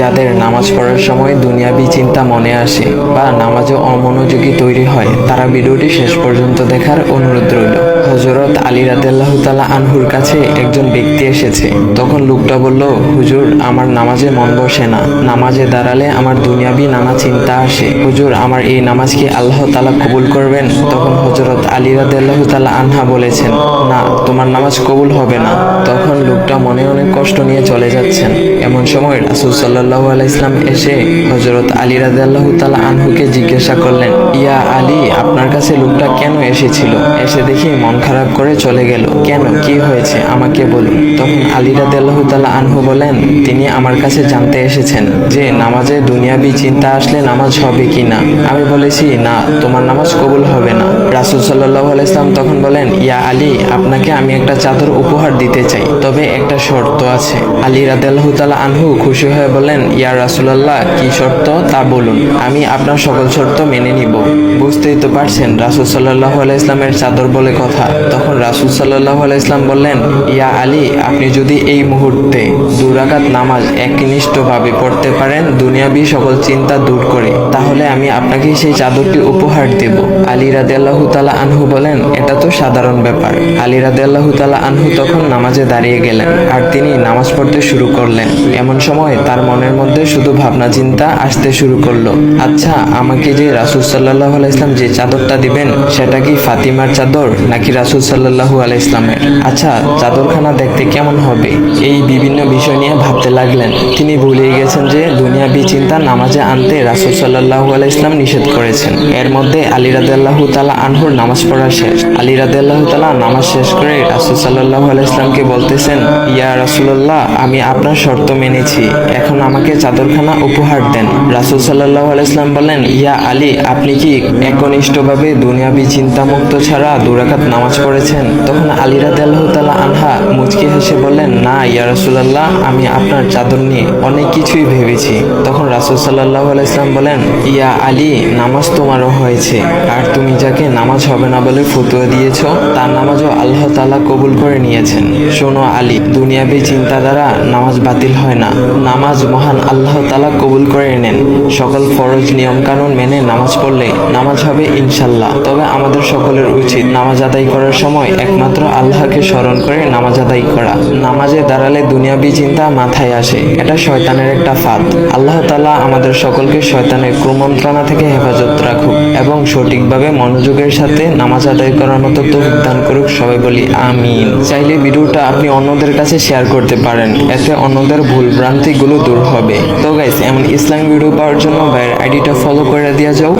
যাদের নামাজ পড়ার সময় দুনিয়াবি চিন্তা মনে আসে বা নামাজে অমনোযোগী তৈরি হয়, তারা ভিডিওটি শেষ পর্যন্ত দেখার অনুরোধ রইল। হযরত আলী রাদিয়াল্লাহু তাআলা আনহুর কাছে একজন ব্যক্তি এসেছে। তখন লোকটা বলল, হুজুর, আমার নামাজে মন বসে না। নামাজে দাঁড়ালে আমার দুনিয়াবি নানা চিন্তা আসে। হুজুর, আমার এই নামাজ কি আল্লাহ তাআলা কবুল করবেন? তখন হযরত আলী রাদিয়াল্লাহু তাআলা আনহা বলেছেন, না, তোমার নামাজ কবুল হবে না। তখন লোকটা মনে অনেক কষ্ট নিয়ে চলে যাচ্ছেন। এমন সময় রাসূল সাল্লাল্লাহু আলাইহি সাল্লাম এসে হযরত আলী রাদিয়াল্লাহু তাআলা আনহুকে জিজ্ঞাসা করলেন, ইয়া আলী, আপনার কাছে লোকটা কেন এসেছিল? এসে দেখি মন খারাপ করে চলে গেল। কেন, কি হয়েছে আমাকে বলুন। তখন আলী রাদিয়াল্লাহু তাআলা আনহু বলেন, তিনি আমার কাছে জানতে এসেছেন যে নামাজে দুনিয়াবি চিন্তা আসলে নামাজ হবে কিনা। আমি বলেছি, না, তোমার নামাজ কবুল হবে না। রাসূল সাল্লাল্লাহু আলাইহি সাল্লাম তখন বলেন, ইয়া আলী, আপনাকে আমি একটা চাদর উপহার দিতে চাই, তবে একটা শর্ত আছে। আলী রাদিয়াল্লাহু তাআলা আনহু খুশি হয়ে বলেন, ইয়া রাসূলুল্লাহ, কি শর্ত তা বলুন, আমি আপনার সকল শর্ত মেনে নিব। বুঝতেই তো পারছেন রাসূল সাল্লাল্লাহু আলাইহি সাল্লামের চাদর বলে কথা। তখন রাসূল সাল্লাল্লাহু আলাইহি সাল্লাম বললেন, ইয়া আলী, আপনি যদি এই মুহূর্তে 2 রাকাত নামাজ একনিষ্ঠভাবে পড়তে পারেন দুনিয়াবি সকল চিন্তা দূর করে, তাহলে আমি আপনাকে সেই চাদরটি উপহার দেব। আলী রাদিয়াল্লাহু তাআলা আনহু বলেন, এটা তো সাধারণ ব্যাপার। আলী রাদিয়াল্লাহু তাআলা আনহু তখন নামাজে দাঁড়িয়ে গেলেন আর তিনি নামাজ পড়তে শুরু করলেন। এমন সময় তার মনের মধ্যে শুধু ভাবনা চিন্তা আসতে শুরু করলো, আচ্ছা, আমাকে যে রাসূল সাল্লাল্লাহু আলাইহি সাল্লাম যে চাদরটা দিবেন সেটা কি ফাতিমার চাদর নাকি রাসূল সাল্লাল্লাহু আলাইহি সাল্লামের? আচ্ছা, চাদরখানা দেখতে কেমন হবে? এই বিভিন্ন বিষয় নিয়ে ভাবতে লাগলেন। তিনি ভুলে গেছেন যে দুনিয়াবি চিন্তা নামাজে আনতে রাসূল সাল্লাল্লাহু আলাইহি সাল্লাম নিষেধ করেছেন। এর মধ্যে আলী রাদিয়াল্লাহু তাআলা আনহুর নামাজ পড়া শেষ। আলী রাদিয়াল্লাহু তাআলা নামাজ শেষ করে রাসূল সাল্লাল্লাহু আলাইহি সাল্লামকে বলতেছেন, ইয়া রাসূলুল্লাহ, আমি আপনার শর্ত মেনেছি, এখন আমাকে চাদরখানা উপহার দেন। রাসূল সাল্লাল্লাহু আলাইহি সাল্লাম বলেন, ইয়া আলী, আপনি কি একনিষ্ঠভাবে দুনিয়াবি চিন্তা মুক্ত ছাড়া 2 রাকাত নামাজ পড়েছেন? তখন আলী রাদিয়াল্লাহু তাআলা আনহা মুচকি হেসে বললেন, না ইয়া রাসূলুল্লাহ, আমি আপনার চাদর নিয়ে অনেক কিছুই ভেবেছি। তখন রাসূল সাল্লাল্লাহু আলাইহি সাল্লাম বলেন, ইয়া আলী, নামাজ তোমারও হয়েছে, আর তুমি যাকে নামাজ হবে না বলে ফতোয়া দিয়েছো তার নামাজও আল্লাহ তাআলা কবুল করে নিয়েছেন। শোনো আলী, দুনিয়াবি চিন্তা দ্বারা নামাজ বাতিল হয় না, নামাজ মহান আল্লাহ তাআলা কবুল করে নেন। সকল ফরজ নিয়ম কানুন মেনে নামাজ পড়লে নামাজ হবে ইনশাআল্লাহ। তবে আমাদের সকলের উচিত নামাজ আদায় করার সময় একমাত্র আল্লাহকে স্মরণ করে নামাজ আদায় করা। নামাজে দাঁড়ালে দুনিয়াবি চিন্তা মাথায় আসে, এটা শয়তানের একটা ফাঁদ। আল্লাহ তাআলা আমাদের সকলকে শয়তানের কুমন্ত্রণা থেকে হেফাজত রাখুক এবং সঠিকভাবে মনোযোগের সাথে নামাজ আদায় করার মতো তৌফিক দান করুক। সবাই বলি আমিন। চাইলে ভিডিওটা আপনি অন্যদের কাছে শেয়ার করতে পারেন, এতে অন্যদের ভুল ভ্রান্তিগুলো দূর হবে। তো গাইস, এমন ইসলামিক ভিডিও পাওয়ার জন্য ভাইয়ের আইডিটা ফলো করে দিয়ে যাও।